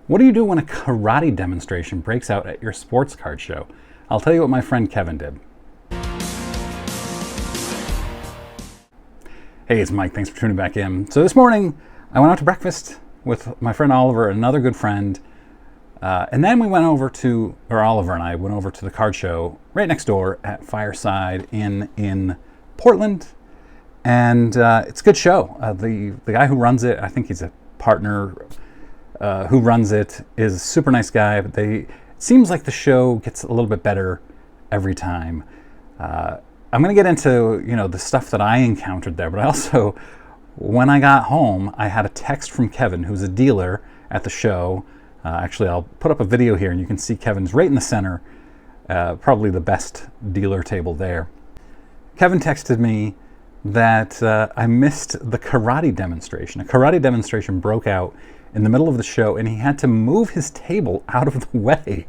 What do you do when a karate demonstration breaks out at your sports card show? I'll tell you what my friend Kevin did. Hey, it's Mike. Thanks for tuning back in. So this morning, I went out to breakfast with my friend Oliver, another good friend. And then we went over to, or Oliver and I went over to the card show right next door at Fireside Inn in Portland. And it's a good show. The guy who runs it, I think he's a partner who runs it, is a super nice guy. But it seems like the show gets a little bit better every time. I'm going to get into the stuff that I encountered there, but I also, when I got home, I had a text from Kevin, who's a dealer at the show. Actually, I'll put up a video here, and you can see Kevin's right in the center, probably the best dealer table there. Kevin texted me that I missed the karate demonstration. A karate demonstration broke out in the middle of the show, and he had to move his table out of the way.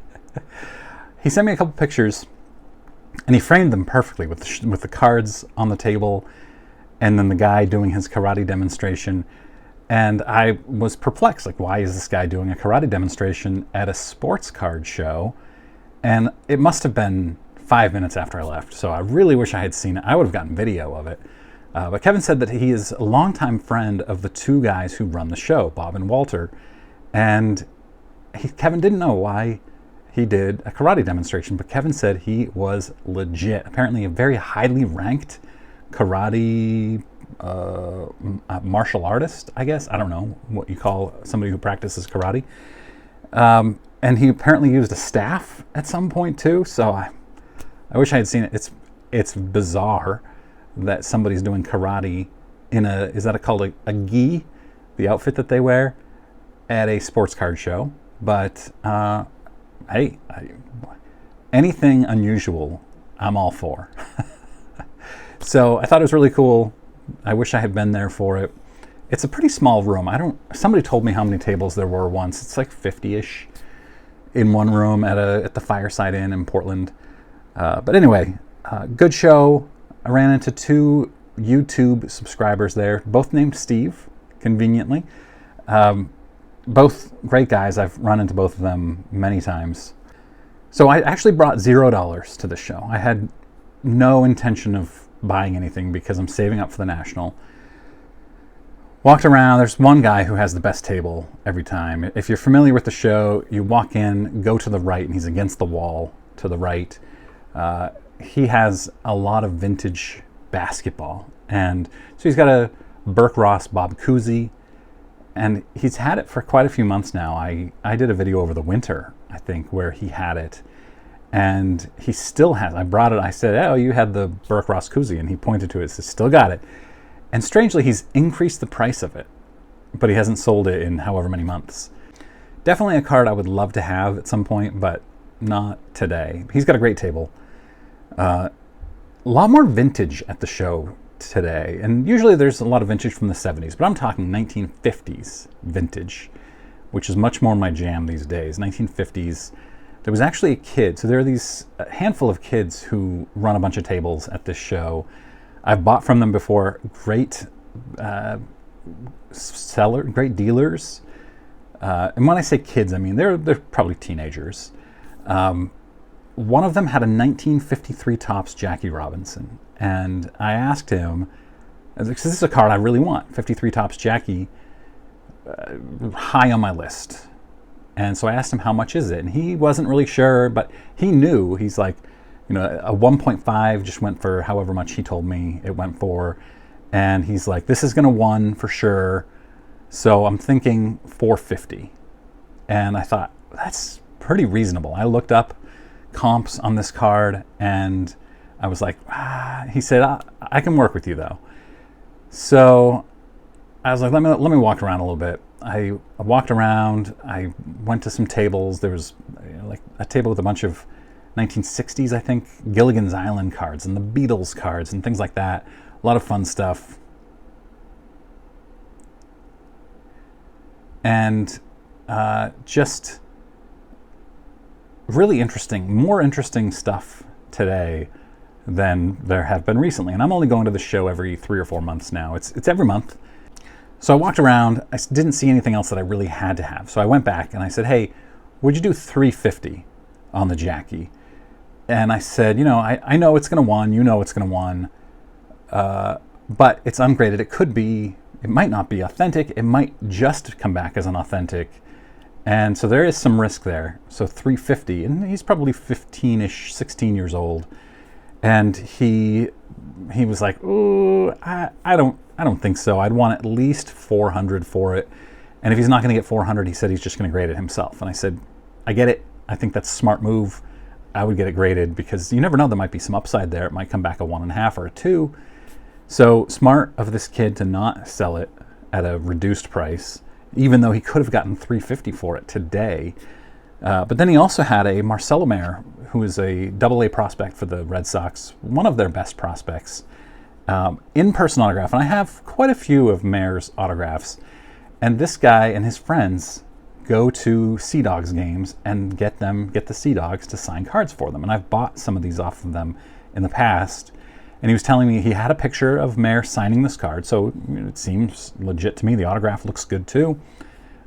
He sent me a couple pictures, and he framed them perfectly with the cards on the table, and then the guy doing his karate demonstration. And I was perplexed, like, why is this guy doing a karate demonstration at a sports card show? And it must have been 5 minutes after I left, so I really wish I had seen it. I would have gotten video of it. But Kevin said that he is a longtime friend of the two guys who run the show, Bob and Walter. And Kevin didn't know why he did a karate demonstration, but Kevin said he was legit. Apparently a very highly ranked karate martial artist, I guess. I don't know what you call somebody who practices karate. And he apparently used a staff at some point too, so I wish I had seen it. It's bizarre that somebody's doing karate in is that called a gi, the outfit that they wear at a sports card show. But hey, anything unusual, I'm all for. So I thought it was really cool. I wish I had been there for it. It's a pretty small room. Somebody told me how many tables there were once. It's like 50-ish in one room at the Fireside Inn in Portland. But anyway, good show. I ran into two YouTube subscribers there, both named Steve, conveniently. Both great guys. I've run into both of them many times. So I actually brought $0 to the show. I had no intention of buying anything because I'm saving up for the National. Walked around. There's one guy who has the best table every time. If you're familiar with the show, you walk in, go to the right, and he's against the wall to the right. He has a lot of vintage basketball. And so he's got a Burke Ross Bob Cousy, and he's had it for quite a few months now. I did a video over the winter, I think, where he had it. And he still has. I brought it. I said, "Oh, you had the Burke Ross Cousy," and he pointed to it. Says, "Still got it." And strangely, he's increased the price of it, but he hasn't sold it in however many months. Definitely a card I would love to have at some point, but not today. He's got a great table. A lot more vintage at the show today, and usually there's a lot of vintage from the 70s, but I'm talking 1950s vintage, which is much more my jam these days. 1950s. There was actually a kid, so there are a handful of kids who run a bunch of tables at this show. I've bought from them before. Great great dealers. And when I say kids, I mean they're probably teenagers. One of them had a 1953 Topps Jackie Robinson, and I asked him, this is a card I really want, 53 Topps Jackie, high on my list. And so I asked him, how much is it? And he wasn't really sure, but he knew. He's like, a 1.5 just went for however much he told me it went for. And he's like, this is going to win for sure. So I'm thinking 450. And I thought, that's pretty reasonable. I looked up comps on this card, and I was like, he said, I can work with you though. So I was like, let me walk around a little bit. I walked around. I went to some tables. There was like a table with a bunch of 1960s, I think, Gilligan's Island cards and the Beatles cards and things like that. A lot of fun stuff. And just really interesting, more interesting stuff today than there have been recently. And I'm only going to the show every 3 or 4 months now. It's every month. So I walked around, I didn't see anything else that I really had to have. So I went back and I said, hey, would you do 350 on the Jackie? And I said, you know, I know it's going to won, you know it's going to won, but it's ungraded. It might not be authentic. It might just come back as an authentic. And so there is some risk there. So 350, and he's probably 15-ish, 16 years old. And he was like, ooh, I don't think so. I'd want at least 400 for it. And if he's not going to get 400, he said he's just going to grade it himself. And I said, I get it. I think that's a smart move. I would get it graded because you never know, there might be some upside there. It might come back a 1.5 or a 2. So smart of this kid to not sell it at a reduced price, even though he could have gotten 350 for it today. But then he also had a Marcelo Mayer, who is a AA prospect for the Red Sox, one of their best prospects, in-person autograph. And I have quite a few of Mayer's autographs. And this guy and his friends go to Sea Dogs games and get the Sea Dogs to sign cards for them. And I've bought some of these off of them in the past. And he was telling me he had a picture of Mayer signing this card, so it seems legit to me. The autograph looks good too.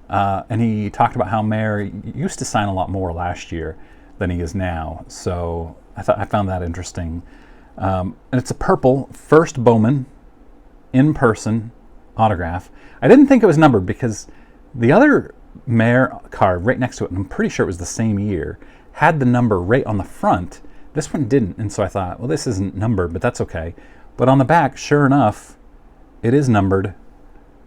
And he talked about how Mayer used to sign a lot more last year than he is now. So I found that interesting. And it's a purple first Bowman in-person autograph. I didn't think it was numbered because the other Mayer card right next to it, and I'm pretty sure it was the same year, had the number right on the front. This one didn't, and so I thought, well, this isn't numbered, but that's okay. But on the back, sure enough, it is numbered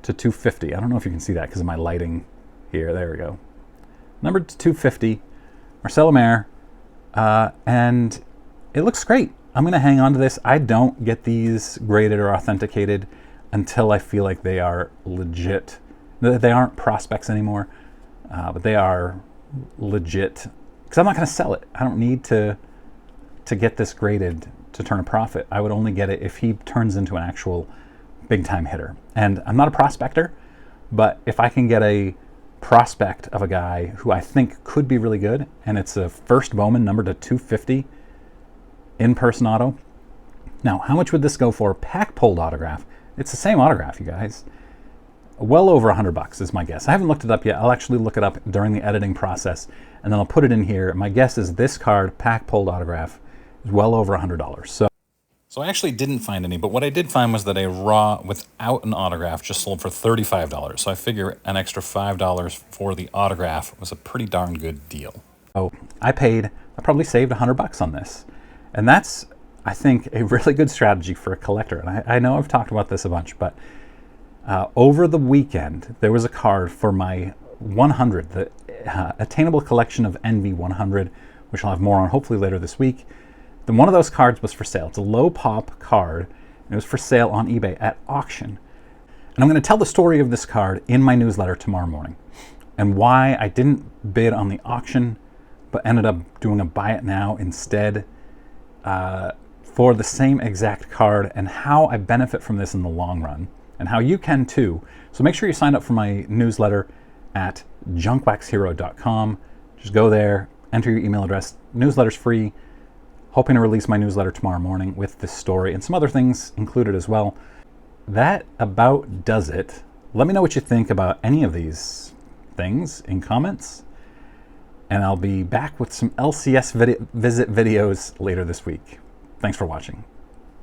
to 250. I don't know if you can see that because of my lighting here. There we go. Numbered to 250, Marcelo Mayer, and it looks great. I'm going to hang on to this. I don't get these graded or authenticated until I feel like they are legit. They aren't prospects anymore, but they are legit. Because I'm not going to sell it. I don't need to get this graded to turn a profit. I would only get it if he turns into an actual big-time hitter. And I'm not a prospector, but if I can get a prospect of a guy who I think could be really good, and it's a first Bowman numbered to 250 in-person auto. Now, how much would this go for? Pack pulled autograph. It's the same autograph, you guys. Well over $100 is my guess. I haven't looked it up yet. I'll actually look it up during the editing process, and then I'll put it in here. My guess is this card, pack pulled autograph, is well over $100. So I actually didn't find any, but what I did find was that a raw without an autograph just sold for $35. So I figure an extra $5 for the autograph was a pretty darn good deal. So I probably saved $100 on this. And that's, I think, a really good strategy for a collector. And I know I've talked about this a bunch, but over the weekend, there was a card for my 100, the Attainable Collection of Envy 100, which I'll have more on hopefully later this week. Then one of those cards was for sale. It's a low pop card, and it was for sale on eBay at auction. And I'm going to tell the story of this card in my newsletter tomorrow morning, and why I didn't bid on the auction, but ended up doing a buy it now instead for the same exact card, and how I benefit from this in the long run, and how you can too. So make sure you sign up for my newsletter at junkwaxhero.com. Just go there, enter your email address. Newsletter's free. Hoping to release my newsletter tomorrow morning with this story and some other things included as well. That about does it. Let me know what you think about any of these things in comments, and I'll be back with some LCS visit videos later this week. Thanks for watching.